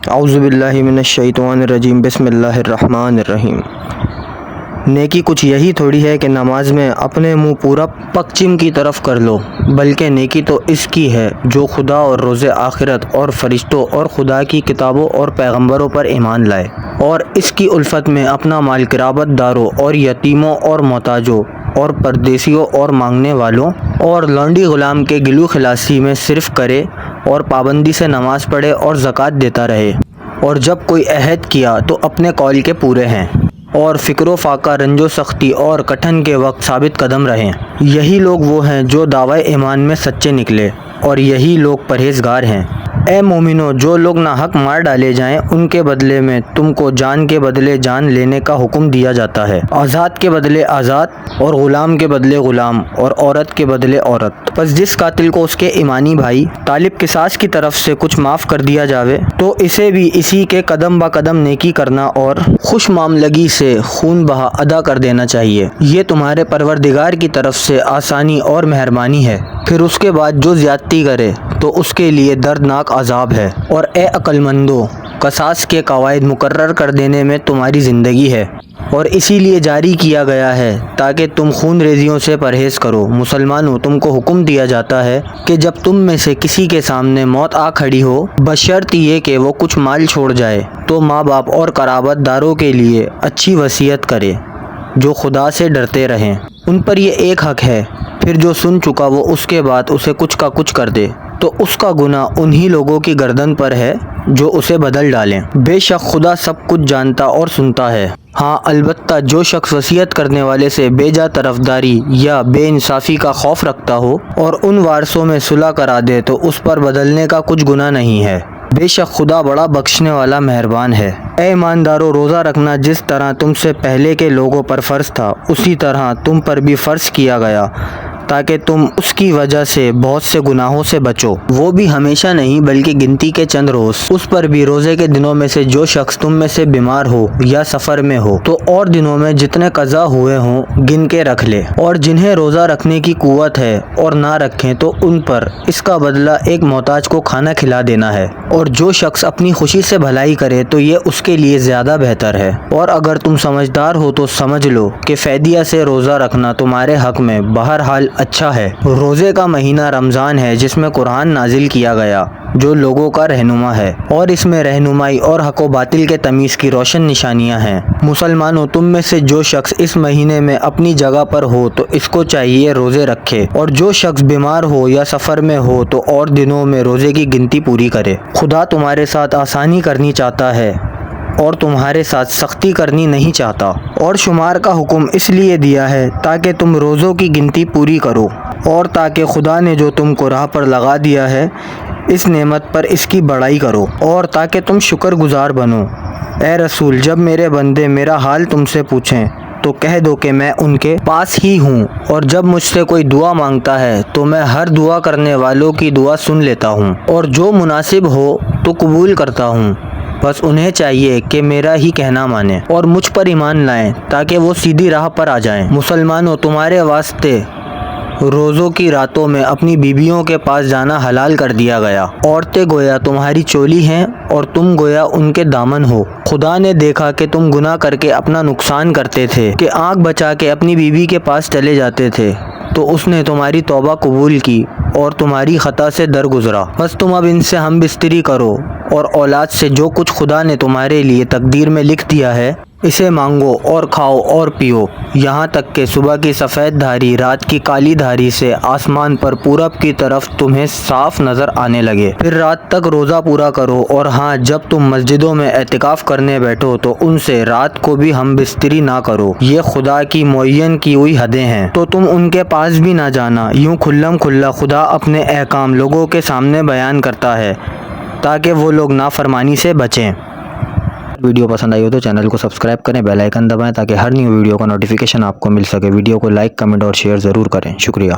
اعوذ باللہ من الشیطان الرجیم، بسم اللہ الرحمن الرحیم۔ نیکی کچھ یہی تھوڑی ہے کہ نماز میں اپنے منہ پورا پکچم کی طرف کر لو، بلکہ نیکی تو اس کی ہے جو خدا اور روز آخرت اور فرشتوں اور خدا کی کتابوں اور پیغمبروں پر ایمان لائے، اور اس کی الفت میں اپنا مال قرابت داروں اور یتیموں اور محتاجوں اور پردیسیوں اور مانگنے والوں اور لونڈی غلام کے گلو خلاصی میں صرف کرے، اور پابندی سے نماز پڑھے اور زکوٰۃ دیتا رہے، اور جب کوئی عہد کیا تو اپنے قول کے پورے ہیں، اور فکر و فاقہ، رنج و سختی اور کٹھن کے وقت ثابت قدم رہیں۔ یہی لوگ وہ ہیں جو دعوی ایمان میں سچے نکلے، اور یہی لوگ پرہیزگار ہیں۔ اے مومنو، جو لوگ ناحق مار ڈالے جائیں ان کے بدلے میں تم کو جان کے بدلے جان لینے کا حکم دیا جاتا ہے، آزاد کے بدلے آزاد، اور غلام کے بدلے غلام، اور عورت کے بدلے عورت۔ پس جس قاتل کو اس کے ایمانی بھائی طالب قصاص کی طرف سے کچھ معاف کر دیا جاوے تو اسے بھی اسی کے قدم با قدم نیکی کرنا اور خوش معاملگی سے خون بہا ادا کر دینا چاہیے۔ یہ تمہارے پروردگار کی طرف سے آسانی اور مہربانی ہے۔ پھر اس کے بعد جو زیادتی کرے تو اس کے لیے دردناک عذاب ہے۔ اور اے عقل مندو، قصاص کے قواعد مقرر کر دینے میں تمہاری زندگی ہے، اور اسی لیے جاری کیا گیا ہے تاکہ تم خون ریزیوں سے پرہیز کرو۔ مسلمانوں، تم کو حکم دیا جاتا ہے کہ جب تم میں سے کسی کے سامنے موت آ کھڑی ہو، بشرط یہ کہ وہ کچھ مال چھوڑ جائے، تو ماں باپ اور قرابت داروں کے لیے اچھی وصیت کرے جو خدا سے ڈرتے رہیں۔ ان پر یہ ایک حق ہے، پھر جو سن چکا وہ اس کے بعد اسے کچھ کا کچھ کر دے تو اس کا گناہ انہی لوگوں کی گردن پر ہے جو اسے بدل ڈالیں۔ بے شک خدا سب کچھ جانتا اور سنتا ہے۔ ہاں البتہ جو شخص وصیت کرنے والے سے بے جا طرفداری یا بے انصافی کا خوف رکھتا ہو اور ان وارثوں میں صلح کرا دے تو اس پر بدلنے کا کچھ گناہ نہیں ہے۔ بے شک خدا بڑا بخشنے والا مہربان ہے۔ اے ایماندارو، روزہ رکھنا جس طرح تم سے پہلے کے لوگوں پر فرض تھا اسی طرح تم پر بھی فرض کیا گیا، تاکہ تم اس کی وجہ سے بہت سے گناہوں سے بچو، وہ بھی ہمیشہ نہیں بلکہ گنتی کے چند روز۔ اس پر بھی روزے کے دنوں میں سے جو شخص تم میں سے بیمار ہو یا سفر میں ہو تو اور دنوں میں جتنے قضا ہوئے ہوں گن کے رکھ لے، اور جنہیں روزہ رکھنے کی قوت ہے اور نہ رکھیں تو ان پر اس کا بدلہ ایک محتاج کو کھانا کھلا دینا ہے، اور جو شخص اپنی خوشی سے بھلائی کرے تو یہ اس کے لیے زیادہ بہتر ہے۔ اور اگر تم سمجھدار ہو تو سمجھ لو کہ فدیہ سے روزہ رکھنا تمہارے حق میں بہرحال اچھا ہے۔ روزے کا مہینہ رمضان ہے جس میں قرآن نازل کیا گیا جو لوگوں کا رہنما ہے، اور اس میں رہنمائی اور حق و باطل کے تمیز کی روشن نشانیاں ہیں۔ مسلمانوں، تم میں سے جو شخص اس مہینے میں اپنی جگہ پر ہو تو اس کو چاہیے روزے رکھے، اور جو شخص بیمار ہو یا سفر میں ہو تو اور دنوں میں روزے کی گنتی پوری کرے۔ خدا تمہارے ساتھ آسانی کرنی چاہتا ہے اور تمہارے ساتھ سختی کرنی نہیں چاہتا، اور شمار کا حکم اس لیے دیا ہے تاکہ تم روزوں کی گنتی پوری کرو، اور تاکہ خدا نے جو تم کو راہ پر لگا دیا ہے اس نعمت پر اس کی بڑائی کرو، اور تاکہ تم شکر گزار بنو۔ اے رسول، جب میرے بندے میرا حال تم سے پوچھیں تو کہہ دو کہ میں ان کے پاس ہی ہوں، اور جب مجھ سے کوئی دعا مانگتا ہے تو میں ہر دعا کرنے والوں کی دعا سن لیتا ہوں، اور جو مناسب ہو تو قبول کرتا ہوں۔ بس انہیں چاہیے کہ میرا ہی کہنا مانیں اور مجھ پر ایمان لائیں تاکہ وہ سیدھی راہ پر آ جائیں۔ مسلمانوں، تمہارے واسطے روزوں کی راتوں میں اپنی بیویوں کے پاس جانا حلال کر دیا گیا۔ عورتیں گویا تمہاری چولی ہیں اور تم گویا ان کے دامن ہو۔ خدا نے دیکھا کہ تم گناہ کر کے اپنا نقصان کرتے تھے کہ آنکھ بچا کے اپنی بیوی کے پاس چلے جاتے تھے، تو اس نے تمہاری توبہ قبول کی اور تمہاری خطا سے درگزرا۔ بس تم اب ان سے ہم بستری کرو، اور اولاد سے جو کچھ خدا نے تمہارے لیے تقدیر میں لکھ دیا ہے اسے مانگو اور کھاؤ اور پیو، یہاں تک کہ صبح کی سفید دھاری رات کی کالی دھاری سے آسمان پر پورب کی طرف تمہیں صاف نظر آنے لگے۔ پھر رات تک روزہ پورا کرو، اور ہاں، جب تم مسجدوں میں اعتکاف کرنے بیٹھو تو ان سے رات کو بھی ہم بستری نہ کرو، یہ خدا کی معین کی ہوئی حدیں ہیں، تو تم ان کے پاس بھی نہ جانا۔ یوں کھلم کھلا خدا اپنے احکام لوگوں کے سامنے بیان کرتا ہے تاکہ وہ لوگ نافرمانی سے بچیں۔ ویڈیو پسند آئی ہو تو چینل کو سبسکرائب کریں، بیل آئیکن دبائیں تاکہ ہر نیو ویڈیو کا نوٹیفیکیشن آپ کو مل سکے۔ ویڈیو کو لائک، کمنٹ اور شیئر ضرور کریں۔ شکریہ۔